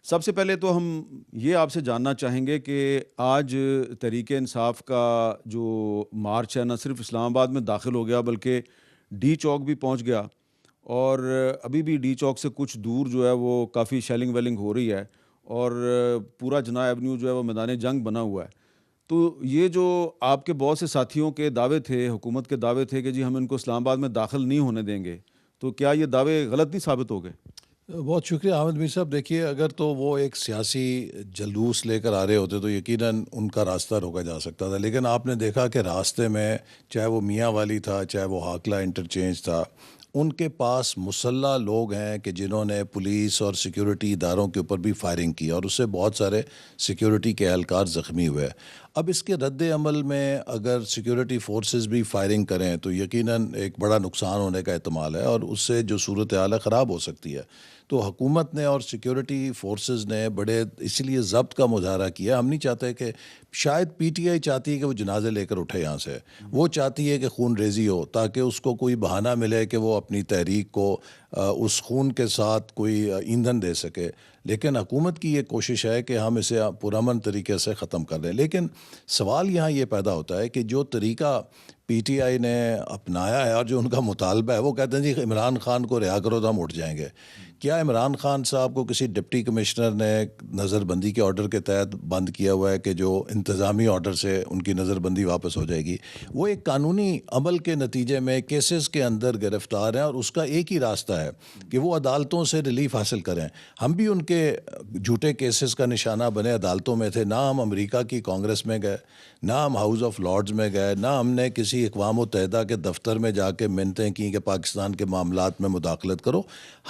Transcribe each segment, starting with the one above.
سب سے پہلے تو ہم یہ آپ سے جاننا چاہیں گے کہ آج تحریک انصاف کا جو مارچ ہے نہ صرف اسلام آباد میں داخل ہو گیا بلکہ ڈی چوک بھی پہنچ گیا، اور ابھی بھی ڈی چوک سے کچھ دور جو ہے وہ کافی شیلنگ ویلنگ ہو رہی ہے، اور پورا جناح ایونیو جو ہے وہ میدان جنگ بنا ہوا ہے۔ تو یہ جو آپ کے بہت سے ساتھیوں کے دعوے تھے، حکومت کے دعوے تھے کہ جی ہم ان کو اسلام آباد میں داخل نہیں ہونے دیں گے، تو کیا یہ دعوے غلط نہیں ثابت ہو گئے؟ بہت شکریہ حامد میر صاحب. دیکھیے، اگر تو وہ ایک سیاسی جلوس لے کر آ رہے ہوتے تو یقیناً ان کا راستہ روکا جا سکتا تھا، لیکن آپ نے دیکھا کہ راستے میں چاہے وہ میاں والی تھا، چاہے وہ ہاکلہ انٹرچینج تھا، ان کے پاس مسلح لوگ ہیں کہ جنہوں نے پولیس اور سیکیورٹی اداروں کے اوپر بھی فائرنگ کی، اور اس سے بہت سارے سیکیورٹی کے اہلکار زخمی ہوئے. اب اس کے رد عمل میں اگر سیکیورٹی فورسز بھی فائرنگ کریں تو یقیناً ایک بڑا نقصان ہونے کا احتمال ہے، اور اس سے جو صورتحال ہے خراب ہو سکتی ہے. تو حکومت نے اور سیکیورٹی فورسز نے بڑے اسی لیے ضبط کا مظاہرہ کیا. ہم نہیں چاہتے کہ شاید پی ٹی آئی چاہتی ہے کہ وہ جنازے لے کر اٹھے یہاں سے، وہ چاہتی ہے کہ خون ریزی ہو تاکہ اس کو کوئی بہانہ ملے کہ وہ اپنی تحریک کو اس خون کے ساتھ کوئی ایندھن دے سکے. لیکن حکومت کی یہ کوشش ہے کہ ہم اسے پرامن طریقے سے ختم کر دیں. لیکن سوال یہاں یہ پیدا ہوتا ہے کہ جو طریقہ پی ٹی آئی نے اپنایا ہے اور جو ان کا مطالبہ ہے، وہ کہتے ہیں جی عمران خان کو رہا کرو تو ہم اٹھ جائیں گے. کیا عمران خان صاحب کو کسی ڈپٹی کمشنر نے نظر بندی کے آرڈر کے تحت بند کیا ہوا ہے کہ جو انتظامی آرڈر سے ان کی نظر بندی واپس ہو جائے گی؟ وہ ایک قانونی عمل کے نتیجے میں کیسز کے اندر گرفتار ہیں، اور اس کا ایک ہی راستہ ہے کہ وہ عدالتوں سے ریلیف حاصل کریں. ہم بھی ان کے جھوٹے کیسز کا نشانہ بنے عدالتوں میں تھے. نہ ہم امریکہ کی کانگریس میں گئے، نہ ہم ہاؤس آف لارڈز میں گئے، نہ ہم نے کسی اقوام متحدہ کے دفتر میں جا کے منتیں کی کہ پاکستان کے معاملات میں مداخلت کرو.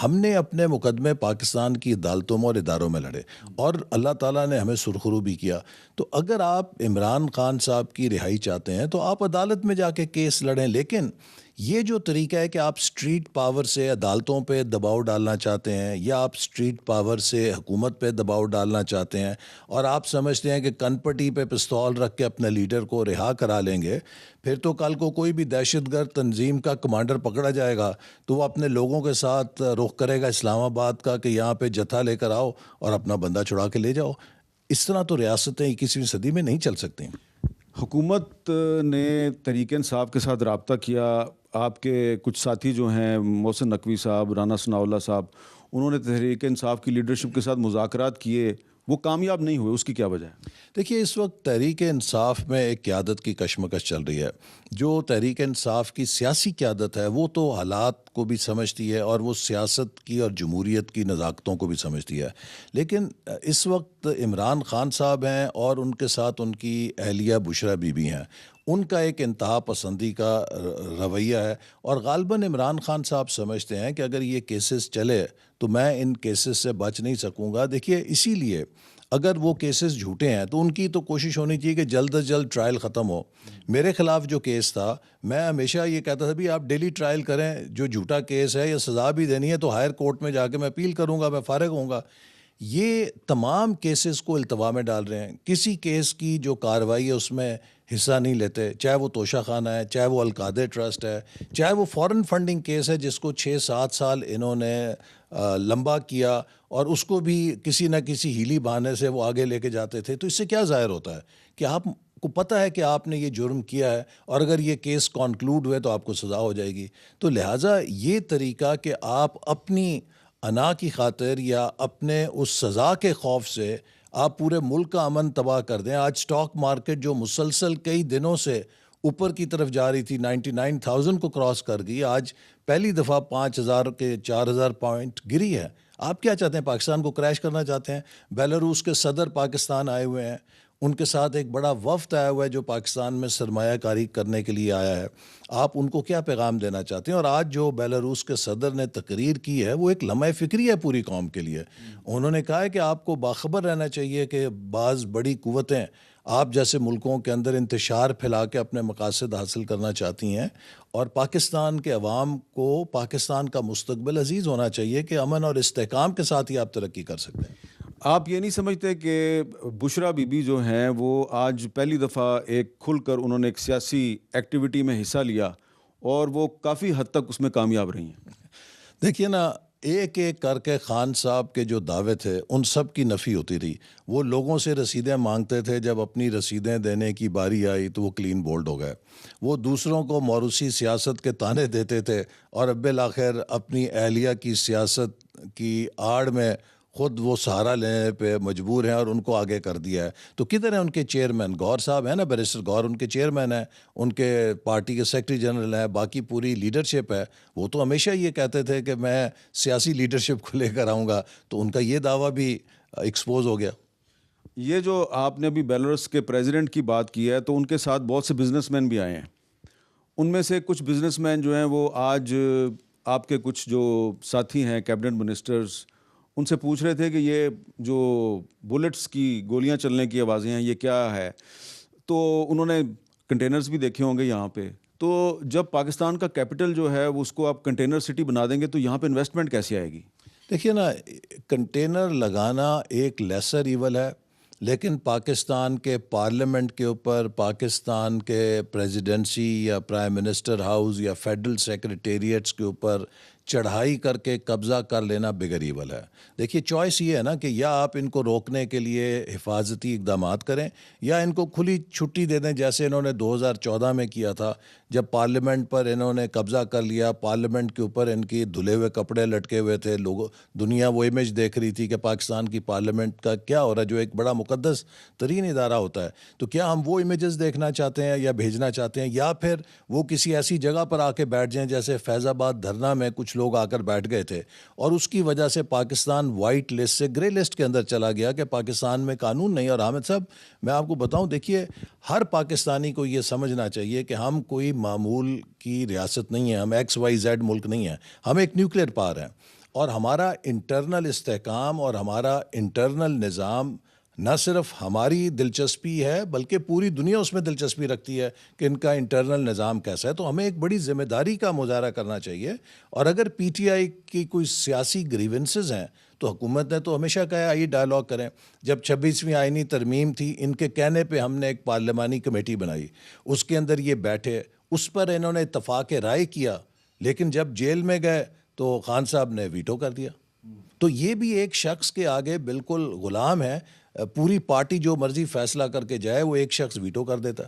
ہم نے اپنے مقدمے پاکستان کی عدالتوں میں اور اداروں میں لڑے، اور اللہ تعالیٰ نے ہمیں سرخرو بھی کیا. تو اگر آپ عمران خان صاحب کی رہائی چاہتے ہیں تو آپ عدالت میں جا کے کیس لڑیں. لیکن یہ جو طریقہ ہے کہ آپ سٹریٹ پاور سے عدالتوں پہ دباؤ ڈالنا چاہتے ہیں، یا آپ سٹریٹ پاور سے حکومت پہ دباؤ ڈالنا چاہتے ہیں، اور آپ سمجھتے ہیں کہ کن پٹی پہ پستول رکھ کے اپنے لیڈر کو رہا کرا لیں گے، پھر تو کل کو کوئی بھی دہشت گرد تنظیم کا کمانڈر پکڑا جائے گا تو وہ اپنے لوگوں کے ساتھ رخ کرے گا اسلام آباد کا کہ یہاں پہ جتھا لے کر آؤ اور اپنا بندہ چھڑا کے لے جاؤ. اس طرح تو ریاستیں 21ویں صدی میں نہیں چل سکتی. حکومت نے تحریک انصاف کے ساتھ رابطہ کیا. آپ کے کچھ ساتھی جو ہیں محسن نقوی صاحب، رانا ثناء اللہ صاحب، انہوں نے تحریک انصاف کی لیڈرشپ کے ساتھ مذاکرات کیے، وہ کامیاب نہیں ہوئے. اس کی کیا وجہ ہے؟ دیکھیے، اس وقت تحریک انصاف میں ایک قیادت کی کشمکش چل رہی ہے. جو تحریک انصاف کی سیاسی قیادت ہے وہ تو حالات کو بھی سمجھتی ہے، اور وہ سیاست کی اور جمہوریت کی نزاکتوں کو بھی سمجھتی ہے. لیکن اس وقت عمران خان صاحب ہیں اور ان کے ساتھ ان کی اہلیہ بشرا بی بی ہیں. ان کا ایک انتہا پسندی کا رویہ ہے، اور غالباً عمران خان صاحب سمجھتے ہیں کہ اگر یہ کیسز چلے تو میں ان کیسز سے بچ نہیں سکوں گا. دیکھیے، اسی لیے اگر وہ کیسز جھوٹے ہیں تو ان کی تو کوشش ہونی چاہیے کہ جلد از جلد ٹرائل ختم ہو. میرے خلاف جو کیس تھا، میں ہمیشہ یہ کہتا تھا بھی آپ ڈیلی ٹرائل کریں، جو جھوٹا کیس ہے یا سزا بھی دینی ہے تو ہائر کورٹ میں جا کے میں اپیل کروں گا، میں فارغ ہوں گا. یہ تمام کیسز کو التوا میں ڈال رہے ہیں. کسی کیس کی جو کارروائی ہے اس میں حصہ نہیں لیتے، چاہے وہ توشہ خانہ ہے، چاہے وہ القادر ٹرسٹ ہے، چاہے وہ فورن فنڈنگ کیس ہے جس کو 6-7 سال انہوں نے لمبا کیا، اور اس کو بھی کسی نہ کسی ہیلی بہانے سے وہ آگے لے کے جاتے تھے. تو اس سے کیا ظاہر ہوتا ہے کہ آپ کو پتہ ہے کہ آپ نے یہ جرم کیا ہے، اور اگر یہ کیس کنکلوڈ ہوئے تو آپ کو سزا ہو جائے گی. تو لہٰذا یہ طریقہ کہ آپ اپنی انا کی خاطر یا اپنے اس سزا کے خوف سے آپ پورے ملک کا امن تباہ کر دیں. آج سٹاک مارکیٹ جو مسلسل کئی دنوں سے اوپر کی طرف جا رہی تھی، 99,000 کو کراس کر گئی، آج پہلی دفعہ 5,000 کے 4,000 پوائنٹ گری ہے. آپ کیا چاہتے ہیں؟ پاکستان کو کریش کرنا چاہتے ہیں؟ بیلاروس کے صدر پاکستان آئے ہوئے ہیں، ان کے ساتھ ایک بڑا وفد آیا ہوا ہے جو پاکستان میں سرمایہ کاری کرنے کے لیے آیا ہے. آپ ان کو کیا پیغام دینا چاہتے ہیں؟ اور آج جو بیلاروس کے صدر نے تقریر کی ہے وہ ایک لمحہ فکری ہے پوری قوم کے لیے. انہوں نے کہا ہے کہ آپ کو باخبر رہنا چاہیے کہ بعض بڑی قوتیں آپ جیسے ملکوں کے اندر انتشار پھیلا کے اپنے مقاصد حاصل کرنا چاہتی ہیں، اور پاکستان کے عوام کو پاکستان کا مستقبل عزیز ہونا چاہیے کہ امن اور استحکام کے ساتھ ہی آپ ترقی کر سکتے ہیں. آپ یہ نہیں سمجھتے کہ بشرا بی بی جو ہیں وہ آج پہلی دفعہ ایک کھل کر انہوں نے ایک سیاسی ایکٹیویٹی میں حصہ لیا، اور وہ کافی حد تک اس میں کامیاب رہی ہیں؟ دیکھیے نا، ایک ایک کر کے خان صاحب کے جو دعوے تھے ان سب کی نفی ہوتی رہی. وہ لوگوں سے رسیدیں مانگتے تھے, جب اپنی رسیدیں دینے کی باری آئی تو وہ کلین بولڈ ہو گئے. وہ دوسروں کو موروثی سیاست کے طعنے دیتے تھے اور اب بالآخر اپنی اہلیہ کی سیاست کی آڑ میں خود وہ سہارا لینے پہ مجبور ہیں اور ان کو آگے کر دیا ہے. تو کدھر ہیں ان کے چیئرمین؟ گور صاحب ہیں نا, بیرسٹر گور ان کے چیئرمین ہیں, ان کے پارٹی کے سیکرٹری جنرل ہیں, باقی پوری لیڈرشپ ہے. وہ تو ہمیشہ یہ کہتے تھے کہ میں سیاسی لیڈرشپ کو لے کر آؤں گا, تو ان کا یہ دعویٰ بھی ایکسپوز ہو گیا. یہ جو آپ نے ابھی بیلاروس کے پریزیڈنٹ کی بات کی ہے, تو ان کے ساتھ بہت سے بزنس مین بھی آئے ہیں. ان میں سے کچھ بزنس مین جو ہیں وہ آج آپ کے کچھ جو ساتھی ہیں کیبنٹ منسٹرز, ان سے پوچھ رہے تھے کہ یہ جو بلٹس کی گولیاں چلنے کی آوازیں ہیں یہ کیا ہے. تو انہوں نے کنٹینرز بھی دیکھے ہوں گے یہاں پہ. تو جب پاکستان کا کیپٹل جو ہے وہ اس کو آپ کنٹینر سٹی بنا دیں گے تو یہاں پہ انویسٹمنٹ کیسے آئے گی؟ دیکھیے نا, کنٹینر لگانا ایک لیسر ایول ہے, لیکن پاکستان کے پارلیمنٹ کے اوپر, پاکستان کے پریزیڈنسی یا پرائم منسٹر ہاؤس یا فیڈرل سیکریٹریٹس کے اوپر چڑھائی کر کے قبضہ کر لینا بگر ایول ہے. دیکھیے چوائس یہ ہے نا کہ یا آپ ان کو روکنے کے لیے حفاظتی اقدامات کریں یا ان کو کھلی چھٹی دے دیں, جیسے انہوں نے 2014 میں کیا تھا جب پارلیمنٹ پر انہوں نے قبضہ کر لیا. پارلیمنٹ کے اوپر ان کی دھلے ہوئے کپڑے لٹکے ہوئے تھے, لوگوں دنیا وہ امیج دیکھ رہی تھی کہ پاکستان کی پارلیمنٹ کا کیا ہو رہا ہے, جو ایک بڑا مقدس ترین ادارہ ہوتا ہے. تو کیا ہم وہ امیجز دیکھنا چاہتے ہیں یا بھیجنا چاہتے ہیں, یا پھر وہ کسی ایسی جگہ پر آ کے بیٹھ جائیں جیسے فیض آباد دھرنا میں کچھ لوگ آ کر بیٹھ گئے تھے اور اس کی وجہ سے پاکستان وائٹ لسٹ سے گرے لسٹ کے اندر چلا گیا کہ پاکستان میں قانون نہیں. اور حامد صاحب میں آپ کو بتاؤں, دیکھیے ہر پاکستانی کو یہ سمجھنا چاہیے کہ ہم کوئی معمول کی ریاست نہیں ہیں, ہم ایکس وائی زیڈ ملک نہیں ہیں, ہم ایک نیوکلیر پاور ہیں. اور ہمارا انٹرنل استحکام اور ہمارا انٹرنل نظام نہ صرف ہماری دلچسپی ہے بلکہ پوری دنیا اس میں دلچسپی رکھتی ہے کہ ان کا انٹرنل نظام کیسا ہے. تو ہمیں ایک بڑی ذمہ داری کا مظاہرہ کرنا چاہیے. اور اگر پی ٹی آئی کی کوئی سیاسی گریونسز ہیں تو حکومت نے تو ہمیشہ کہا آئیے ڈائلاگ کریں. جب 26ویں آئینی ترمیم تھی, ان کے کہنے پہ ہم نے ایک پارلیمانی کمیٹی بنائی, اس کے اندر یہ بیٹھے, اس پر انہوں نے اتفاق رائے کیا, لیکن جب جیل میں گئے تو خان صاحب نے ویٹو کر دیا. تو یہ بھی ایک شخص کے آگے بالکل غلام ہے. پوری پارٹی جو مرضی فیصلہ کر کے جائے وہ ایک شخص ویٹو کر دیتا.